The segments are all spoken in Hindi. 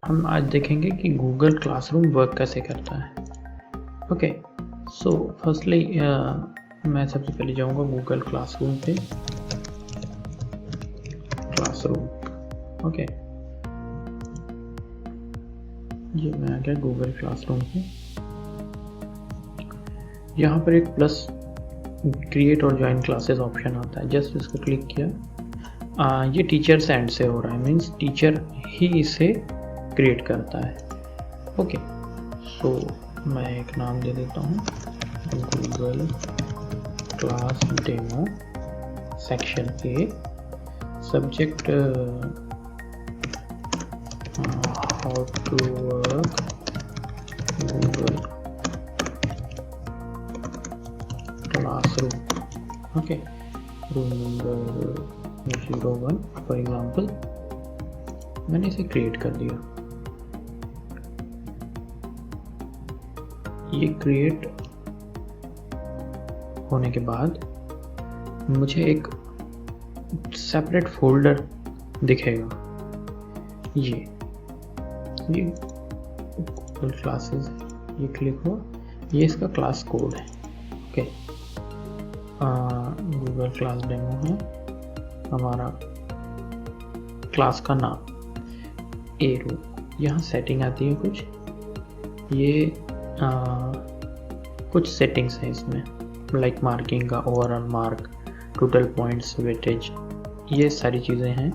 हम आज देखेंगे कि गूगल क्लासरूम वर्क कैसे करता है। ओके, सो फर्स्टली मैं सबसे पहले जाऊंगा गूगल क्लासरूम पे। ओके, ये मैं आ गया गूगल क्लासरूम पे। यहाँ पर एक प्लस क्रिएट और ज्वाइन क्लासेस ऑप्शन आता है, जस्ट इसको क्लिक किया। ये टीचर एंड से हो रहा है, मीन्स टीचर ही इसे क्रिएट करता है। ओके, सो मैं एक नाम दे देता हूँ, Google class demo section A, subject how to work Google classroom. Okay, room number 01 for example, मैंने इसे क्रिएट कर दिया। ये क्रिएट होने के बाद मुझे एक सेपरेट फोल्डर दिखेगा। ये गूगल क्लासेस, ये क्लिक हुआ, ये इसका क्लास कोड है। ओके, गूगल क्लास डेमो है हमारा क्लास का नाम, ए रूम। यहाँ सेटिंग आती है कुछ, ये कुछ सेटिंग्स हैं इसमें, लाइक मार्किंग का, overall mark, total points, weightage, ये सारी चीज़ें हैं।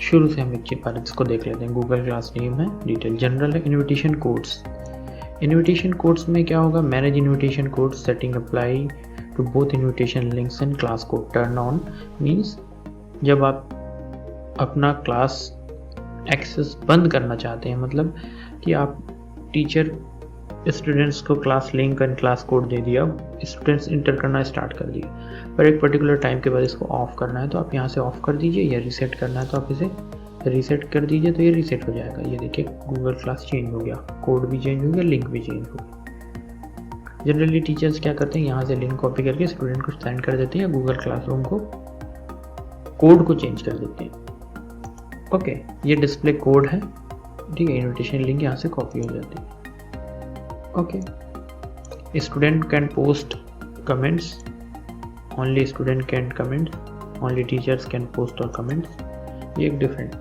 शुरू से हम एक बार इसको देख लेते हैं। गूगल क्लास नेम है, डिटेल जनरल है, इनविटेशन कोड्स। इनविटेशन कोड्स में क्या होगा, manage invitation codes, setting apply to both invitation links and class code, turn on means जब आप अपना क्लास एक्सेस बंद करना चाहते हैं, मतलब कि आप टीचर स्टूडेंट्स को class link and class code दे दिया, स्टूडेंट्स इंटर करना स्टार्ट कर दिए, पर एक पर्टिकुलर टाइम के बाद इसको ऑफ करना है तो आप यहाँ से ऑफ कर दीजिए, या रीसेट करना है तो आप इसे रीसेट कर दीजिए, तो ये रीसेट हो जाएगा। ये देखिए गूगल क्लास चेंज हो गया, कोड भी चेंज हो गया, लिंक भी चेंज हो गया। जनरली टीचर्स क्या करते हैं, यहाँ से लिंक कॉपी करके स्टूडेंट को सेंड कर देते हैं, या गूगल क्लासरूम को कोड को चेंज कर देते हैं। ओके, ये डिस्प्ले कोड है, ठीक है, इनविटेशन लिंक यहाँ से कॉपी हो जाती है। Okay, student can post comments, only student can comment, only teachers can post और कमेंट्स। ये एक डिफरेंट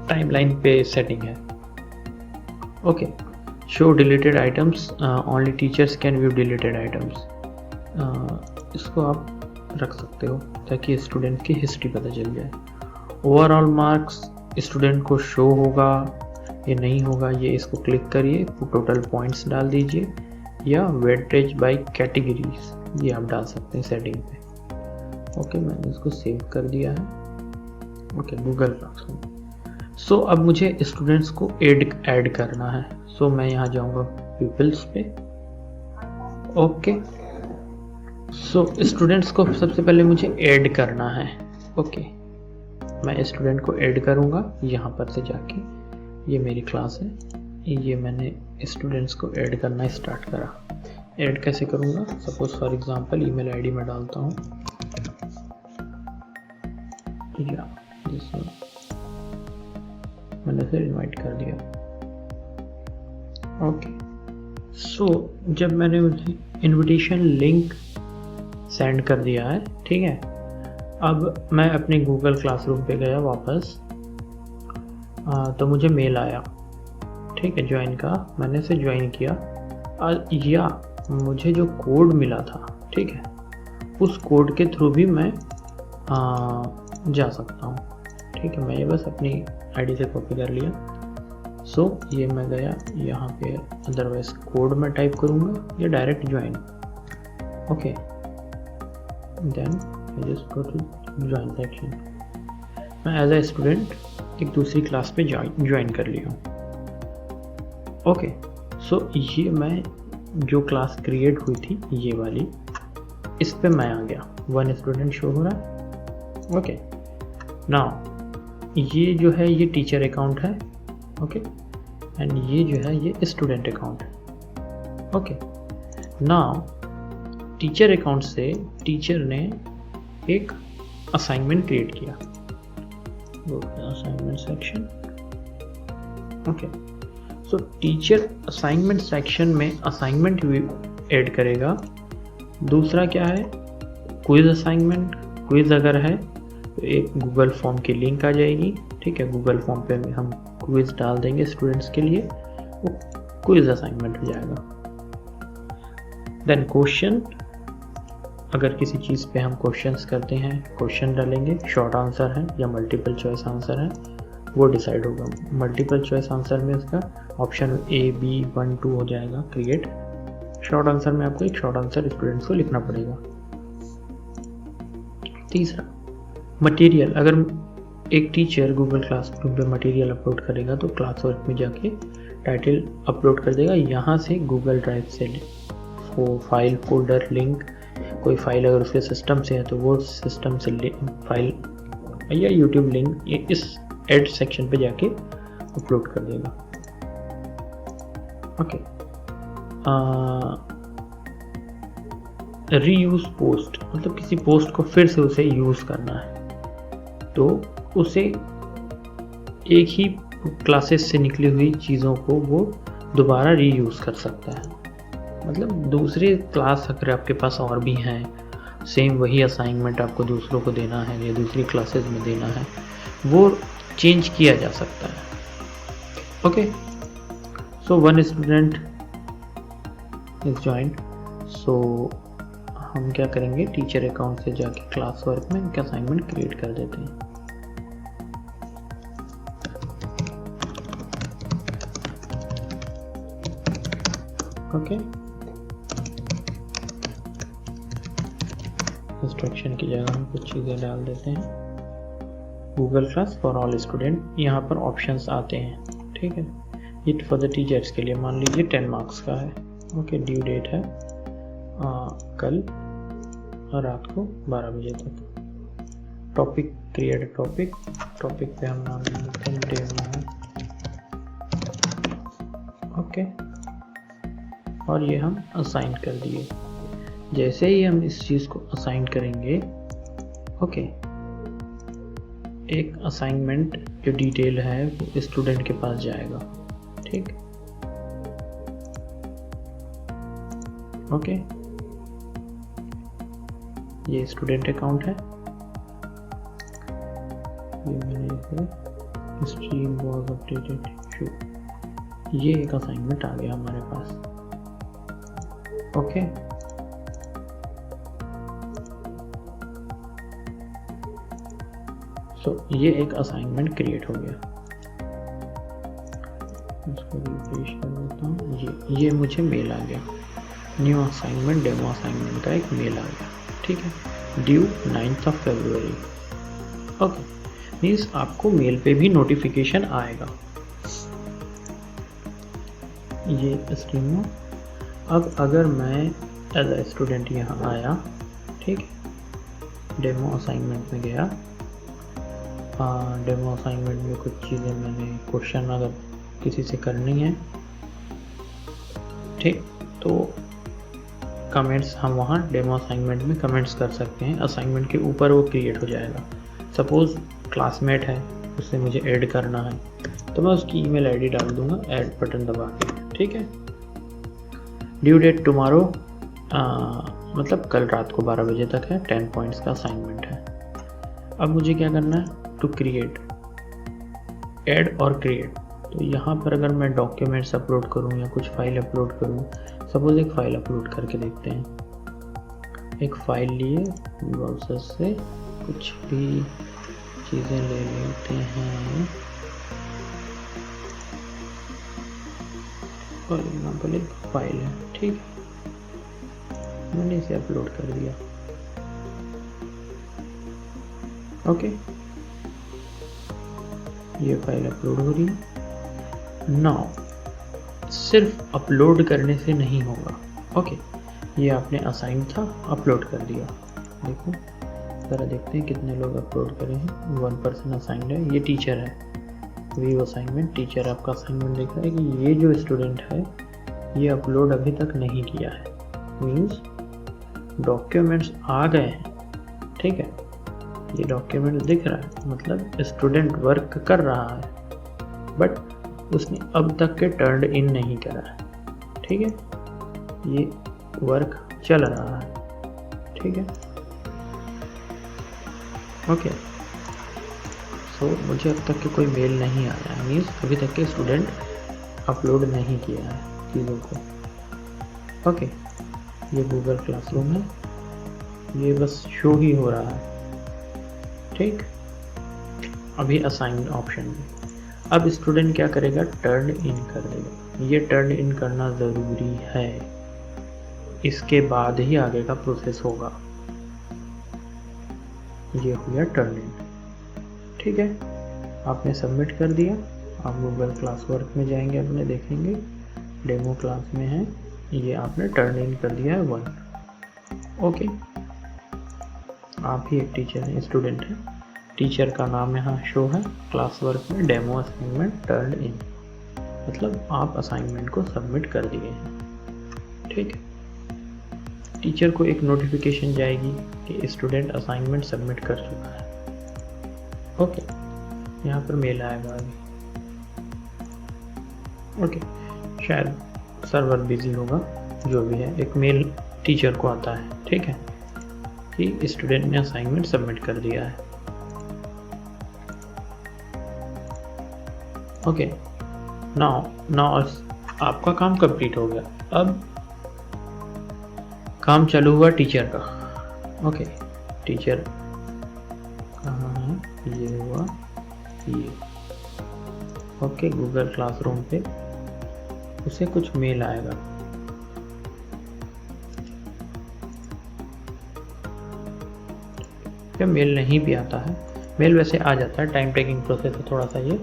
टाइमलाइन पे सेटिंग है। Okay, show deleted items, only teachers can view deleted items. इसको आप रख सकते हो ताकि स्टूडेंट की हिस्ट्री पता चल जाए। ओवरऑल मार्क्स स्टूडेंट को शो होगा, ये नहीं होगा, ये इसको क्लिक करिए, टोटल पॉइंट्स डाल दीजिए, या वेटेज बाय कैटेगरीज, ये आप डाल सकते हैं सेटिंग पे। ओके, मैंने इसको सेव कर दिया है। Okay, Google classroom. सो अब मुझे स्टूडेंट्स को ऐड करना है। सो मैं यहाँ जाऊँगा पीपल्स पे। ओके, सो स्टूडेंट्स को सबसे पहले मुझे ऐड करना है। ओके, मैं स्टूडेंट को ऐड करूँगा यहाँ पर से जाके, ये मेरी क्लास है, ये मैंने स्टूडेंट्स को ऐड करना स्टार्ट करा। ऐड कैसे करूँगा, suppose for example email ID में डालता हूँ, या जिसमें मैंने फिर इनवाइट कर दिया। ओके, सो जब मैंने उन्हें इनविटेशन लिंक सेंड कर दिया है, ठीक है, अब मैं अपने गूगल क्लासरूम पे गया वापस, तो मुझे मेल आया, ठीक है, ज्वाइन का, मैंने इसे ज्वाइन किया, या मुझे जो कोड मिला था, ठीक है, उस कोड के थ्रू भी मैं जा सकता हूँ। ठीक है, मैं ये बस अपनी आईडी से कॉपी कर लिया। सो ये मैं गया यहाँ पे, अदरवाइज कोड में टाइप करूँगा या direct join. Okay, then I just go to join section. मैं एज ए स्टूडेंट एक दूसरी क्लास पे ज्वाइन कर लिया हूँ। ओके, सो ये मैं जो क्लास क्रिएट हुई थी ये वाली, इस पे मैं आ गया, 1 स्टूडेंट शो हो रहा है। ओके, नाउ ये जो है ये टीचर अकाउंट है। ओके, एंड ये जो है ये स्टूडेंट अकाउंट है। ओके, नाउ टीचर अकाउंट से टीचर ने एक असाइनमेंट क्रिएट किया, असाइनमेंट सेक्शन। ओके, सो टीचर असाइनमेंट सेक्शन में असाइनमेंट ऐड करेगा। दूसरा क्या है, क्विज असाइनमेंट। क्विज अगर है तो एक गूगल फॉर्म की लिंक आ जाएगी, ठीक है। गूगल फॉर्म पे हम क्विज डाल देंगे स्टूडेंट्स के लिए, वो क्विज असाइनमेंट हो जाएगा। देन क्वेश्चन, अगर किसी चीज़ पे हम क्वेश्चंस करते हैं, क्वेश्चन डालेंगे, शॉर्ट आंसर है या मल्टीपल चॉइस आंसर है वो डिसाइड होगा। मल्टीपल चॉइस आंसर में इसका ऑप्शन A, B, 1, 2 हो जाएगा क्रिएट। शॉर्ट आंसर में आपको एक शॉर्ट आंसर स्टूडेंट्स को लिखना पड़ेगा। तीसरा मटेरियल, अगर एक टीचर गूगल क्लासरूम पे मटेरियल अपलोड करेगा तो क्लास वर्क में जाके टाइटल अपलोड कर देगा। यहाँ से गूगल ड्राइव से वो फाइल, फोल्डर, लिंक, कोई फाइल अगर उसके सिस्टम से है तो वो सिस्टम से फाइल या यूट्यूब लिंक ये इस एड सेक्शन पे जाके अपलोड कर देगा। ओके, रीयूज पोस्ट, मतलब किसी पोस्ट को फिर से उसे यूज करना है तो उसे एक ही क्लासेस से निकली हुई चीज़ों को वो दोबारा रीयूज कर सकता है। मतलब दूसरे क्लास अगर आपके पास और भी हैं, सेम वही असाइनमेंट आपको दूसरों को देना है या दूसरी क्लासेस में देना है, वो चेंज किया जा सकता है। Okay, so one student is joined. सो हम क्या करेंगे, टीचर अकाउंट से जाके क्लास वर्क में एक असाइनमेंट क्रिएट कर देते हैं। ओके, इंस्ट्रक्शन की जगह हम कुछ चीज़ें डाल देते हैं। Google class for all student, यहाँ पर ऑप्शंस आते हैं, ठीक है। ये फॉर द टीचर्स के लिए मान लीजिए 10 मार्क्स का है। ओके, ड्यू डेट है कल रात को 12 बजे तक। टॉपिक, क्रिएट टॉपिक, टॉपिक पे हम नाम देते हैं डेमो। ओके, और ये हम असाइन कर दिए। जैसे ही हम इस चीज़ को असाइन करेंगे, ओके, एक असाइनमेंट जो डिटेल है वो स्टूडेंट के पास जाएगा, ठीक। ओके, ये स्टूडेंट अकाउंट है, ये मैंने स्ट्रीम वाज अपडेटेड शो, ये एक असाइनमेंट आ गया हमारे पास। ओके, सो ये एक असाइनमेंट क्रिएट हो गया। इसको रिफ्रेश कर देता हूँ। ये मुझे मेल आ गया, न्यू असाइनमेंट, डेमो असाइनमेंट का एक मेल आ गया, ठीक है, due 9th of February। Okay, means आपको मेल पे भी नोटिफिकेशन आएगा। ये स्ट्रीम में अब अगर मैं एज ए स्टूडेंट यहाँ आया, ठीक है, डेमो असाइनमेंट में गया, डेमो असाइनमेंट में कुछ चीज़ें मैंने क्वेश्चन अगर किसी से करनी है, ठीक, तो कमेंट्स हम वहाँ डेमो असाइनमेंट में कमेंट्स कर सकते हैं। असाइनमेंट के ऊपर वो क्रिएट हो जाएगा। सपोज़ क्लासमेट है, उससे मुझे ऐड करना है तो मैं उसकी ईमेल आईडी डाल दूंगा, ऐड बटन दबा के, ठीक है। ड्यू डेट टुमारो, मतलब कल रात को 12 बजे तक है। 10 पॉइंट्स का असाइनमेंट है। अब मुझे क्या करना है, टू क्रिएट, ऐड और क्रिएट। तो यहाँ पर अगर मैं डॉक्यूमेंट्स अपलोड करूँ या कुछ फाइल अपलोड करूँ, सपोज एक फ़ाइल अपलोड करके देखते हैं। एक फ़ाइल लिए ब्राउज़र से कुछ भी चीज़ें ले लेते हैं, फॉर एग्जाम्पल एक फाइल है, ठीक, मैंने इसे अपलोड कर दिया। ओके, ये फाइल अपलोड हो रही है। नाउ सिर्फ अपलोड करने से नहीं होगा। ओके, ये आपने असाइन था, अपलोड कर दिया। देखो ज़रा देखते हैं कितने लोग अपलोड करे हैं। 1 पर्सन असाइंड है, ये टीचर है। व्यू असाइनमेंट, टीचर आपका असाइनमेंट देख रहा है कि ये जो स्टूडेंट है ये अपलोड अभी तक नहीं किया है। मीन्स डॉक्यूमेंट्स आ गए हैं, ठीक है, ये डॉक्यूमेंट दिख रहा है, मतलब स्टूडेंट वर्क कर रहा है, बट उसने अब तक के टर्न इन नहीं करा है, ठीक है, ये वर्क चल रहा है, ठीक है, ओके। सो मुझे अब तक के कोई मेल नहीं आया है, मीन्स अभी तक के स्टूडेंट अपलोड नहीं किया है चीज़ों को, ओके। ये गूगल क्लासरूम है, ये बस शो ही हो रहा है, ठीक। अभी असाइन ऑप्शन में अब स्टूडेंट क्या करेगा, टर्न इन कर देगा। ये टर्न इन करना ज़रूरी है, इसके बाद ही आगे का प्रोसेस होगा। ये हो गया टर्न इन, ठीक है, आपने सबमिट कर दिया। आप गूगल क्लास वर्क में जाएंगे, अपने देखेंगे डेमो क्लास में है, ये आपने टर्न इन कर दिया है 1, ओके। आप ही एक टीचर हैं, स्टूडेंट हैं, टीचर का नाम यहाँ शो है, क्लास वर्क में डेमो असाइनमेंट टर्न इन, मतलब आप असाइनमेंट को सबमिट कर दिए हैं, ठीक है। टीचर को एक नोटिफिकेशन जाएगी कि स्टूडेंट असाइनमेंट सबमिट कर चुका है, ओके। यहाँ पर मेल आएगा अभी, ओके। शायद सर्वर बिजी होगा, जो भी है, एक मेल टीचर को आता है, ठीक है, कि स्टूडेंट ने असाइनमेंट सबमिट कर दिया है, ओके। नाउ आपका काम कंप्लीट हो गया। अब काम चालू हुआ टीचर का, ओके। टीचर कहाँ है, ये हुआ ये, ओके। गूगल क्लासरूम पे उसे कुछ मेल आएगा, या मेल नहीं भी आता है, मेल वैसे आ जाता है, टाइम टेकिंग प्रोसेस है थोड़ा सा ये,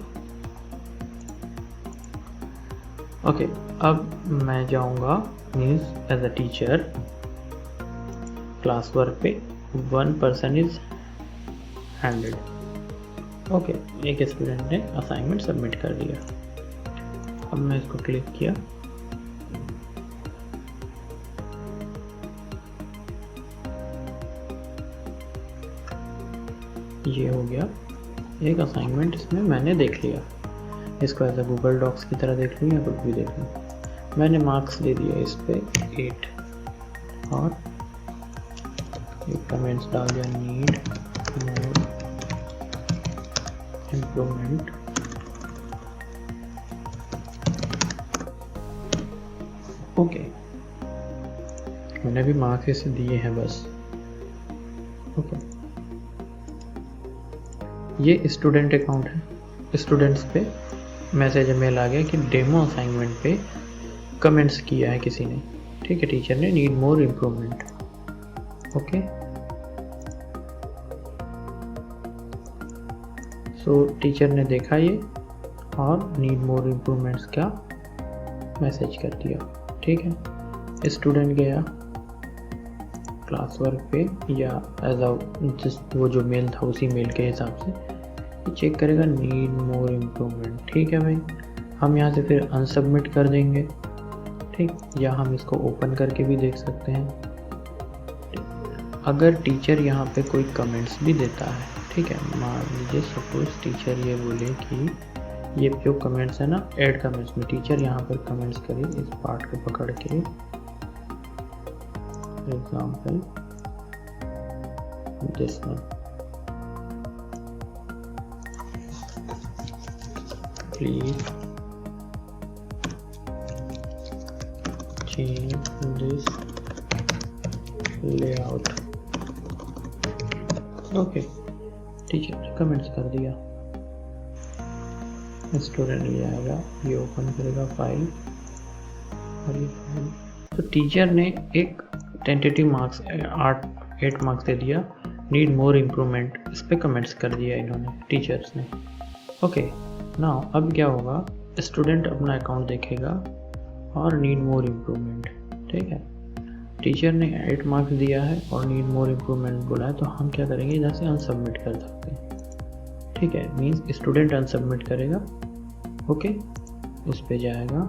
ओके। अब मैं जाऊंगा means as a teacher class work पे 1 पर्सन इज हैंडेड, ओके। एक स्टूडेंट ने असाइनमेंट सबमिट कर दिया। अब मैं इसको क्लिक किया, ये हो गया एक असाइनमेंट, इसमें मैंने देख लिया, इसको एज अ गूगल डॉक्स की तरह देख लूँ या कुछ भी देख लूँ। मैंने मार्क्स दे दिया इस पे 8, और एक कमेंट्स डाल दिया, नीड मोर इम्प्रूवमेंट, ओके। मैंने भी मार्क्स इसे दिए हैं बस, ओके। ये स्टूडेंट अकाउंट है, स्टूडेंट्स पे मैसेज मेल आ गया कि डेमो असाइनमेंट पे कमेंट्स किया है किसी ने, ठीक है, टीचर ने, नीड मोर इम्प्रूवमेंट, ओके। सो टीचर ने देखा ये और नीड मोर इम्प्रूवमेंट्स का मैसेज कर दिया, ठीक है। स्टूडेंट गया क्लास वर्क पे, या एज अ जस्ट वो जो मेल था उसी मेल के हिसाब से चेक करेगा, नीड मोर इम्प्रूवमेंट, ठीक है भाई। हम यहाँ से फिर अनसबमिट कर देंगे, ठीक, या हम इसको ओपन करके भी देख सकते हैं। अगर टीचर यहाँ पे कोई कमेंट्स भी देता है, ठीक है, मान लीजिए सपोज टीचर ये बोले कि ये जो कमेंट्स है ना, ऐड कमेंट्स में टीचर यहाँ पर कमेंट्स करे इस पार्ट को पकड़ के, example this one, please change this layout, okay. Teacher ने कमेंट्स कर दिया, स्टूडेंट ले आएगा, ये ओपन करेगा फाइल, और ये फाइल, तो टीचर ने एक टेंटेटिव मार्क्स 8 मार्क्स दे दिया, नीड मोर इम्प्रूवमेंट, इस पे कमेंट्स कर दिया इन्होंने, टीचर्स ने, ओके। नाउ अब क्या होगा, स्टूडेंट अपना अकाउंट देखेगा और नीड मोर इम्प्रूवमेंट, ठीक है, टीचर ने 8 मार्क्स दिया है और नीड मोर इम्प्रूवमेंट बोला है, तो हम क्या करेंगे, इधर से अनसबमिट कर सकते हैं, ठीक है। मीन्स स्टूडेंट अनसबमिट करेगा, ओके, उस पे जाएगा,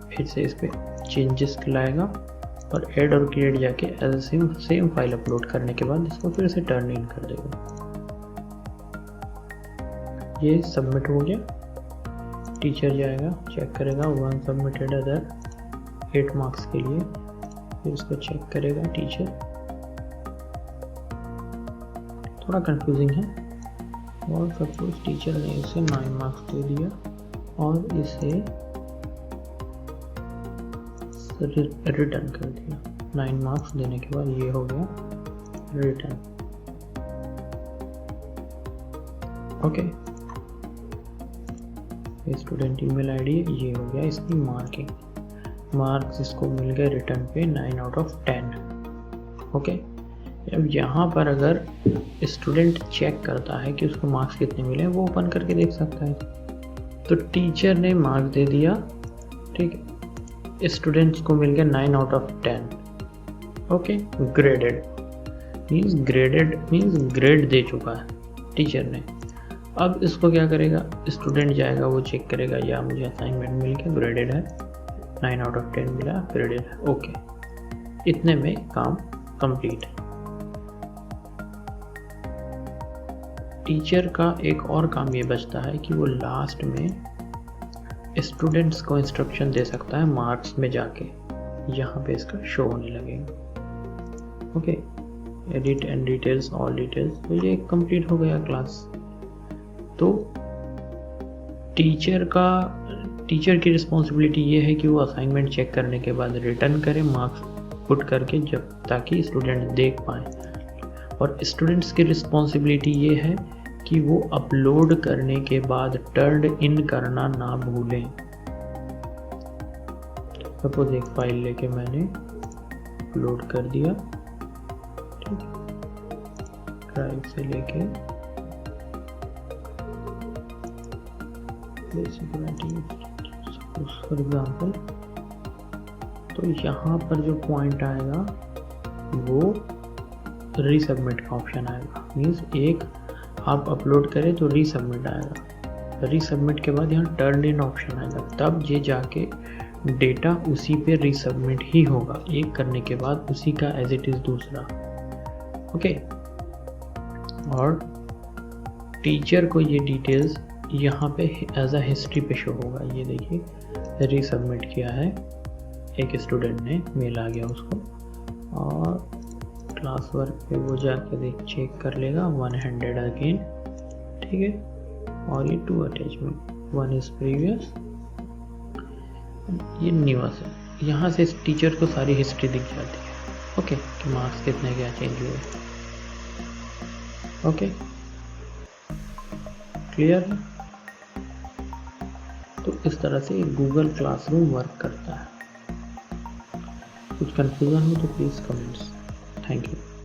फिर से इस पे चेंजेस लाएगा, और ऐड और क्रिएट जाके एज सेम फाइल अपलोड करने के बाद इसको फिर से टर्न इन कर देगा। ये सबमिट हो गया। टीचर जाएगा, चेक करेगा, 1 सबमिटेड अदर 8 मार्क्स के लिए, फिर इसको चेक करेगा टीचर। थोड़ा कंफ्यूजिंग है। और सपोज टीचर ने इसे 9 मार्क्स दे दिया और इसे रिटर्न कर दिया। 9 मार्क्स देने के बाद ये हो गया return. Okay, student email ID ये हो गया इसकी मार्किंग। मार्क्स इसको मिल गए रिटर्न पे 9 आउट ऑफ 10। ओके, अब यहाँ पर अगर स्टूडेंट चेक करता है कि उसको मार्क्स कितने मिले, वो ओपन करके देख सकता है। तो टीचर ने मार्क्स दे दिया, ठीक, स्टूडेंट्स को मिल गया 9 out of 10। Okay, graded means grade दे चुका है टीचर ने। अब इसको क्या करेगा, स्टूडेंट जाएगा, वो चेक करेगा या मुझे असाइनमेंट मिल गया, ग्रेडेड है, 9 आउट ऑफ 10 मिला, ग्रेडेड है। ओके, इतने में काम कंप्लीट है। टीचर का एक और काम ये बचता है कि वो लास्ट में स्टूडेंट्स को इंस्ट्रक्शन दे सकता है मार्क्स में जाके, यहाँ पे इसका शो होने लगेगा। Okay, edit and details, all details, तो ये कंप्लीट हो गया क्लास। तो टीचर की रिस्पॉन्सिबिलिटी ये है कि वो असाइनमेंट चेक करने के बाद रिटर्न करे मार्क्स पुट करके, जब ताकि स्टूडेंट देख पाए। और स्टूडेंट्स की रिस्पॉन्सिबिलिटी ये है कि वो अपलोड करने के बाद टर्न इन करना ना भूलें। सपोज एक फाइल लेके मैंने अपलोड कर दिया, ठीक, ड्राइव से लेके फॉर एग्जाम्पल, तो यहाँ पर जो पॉइंट आएगा वो रीसबमिट का ऑप्शन आएगा। मीन्स एक आप अपलोड करें तो रीसबमिट आएगा, रीसबमिट के बाद यहाँ टर्न इन ऑप्शन आएगा, तब ये जाके डेटा उसी पे रीसबमिट ही होगा, एक करने के बाद उसी का एज इट इज़ दूसरा। ओके, और टीचर को ये डिटेल्स यहाँ पे एज अ हिस्ट्री पे शो होगा। ये देखिए रीसबमिट किया है, एक स्टूडेंट ने, मेल आ गया उसको, और क्लास वर्क पे वो जाके देख चेक कर लेगा 100 अगेन, ठीक है। और ये 2 अटैचमेंट, 1 इज प्रीवियस, ये न्यूअस है। यहाँ से टीचर को सारी हिस्ट्री दिख जाती है। ओके, कि मार्क्स कितने क्या चेंज हुए। ओके, क्लियर है। तो इस तरह से गूगल क्लासरूम वर्क करता है। कुछ कंफ्यूजन हो तो प्लीज़ कमेंट्स। Thank you.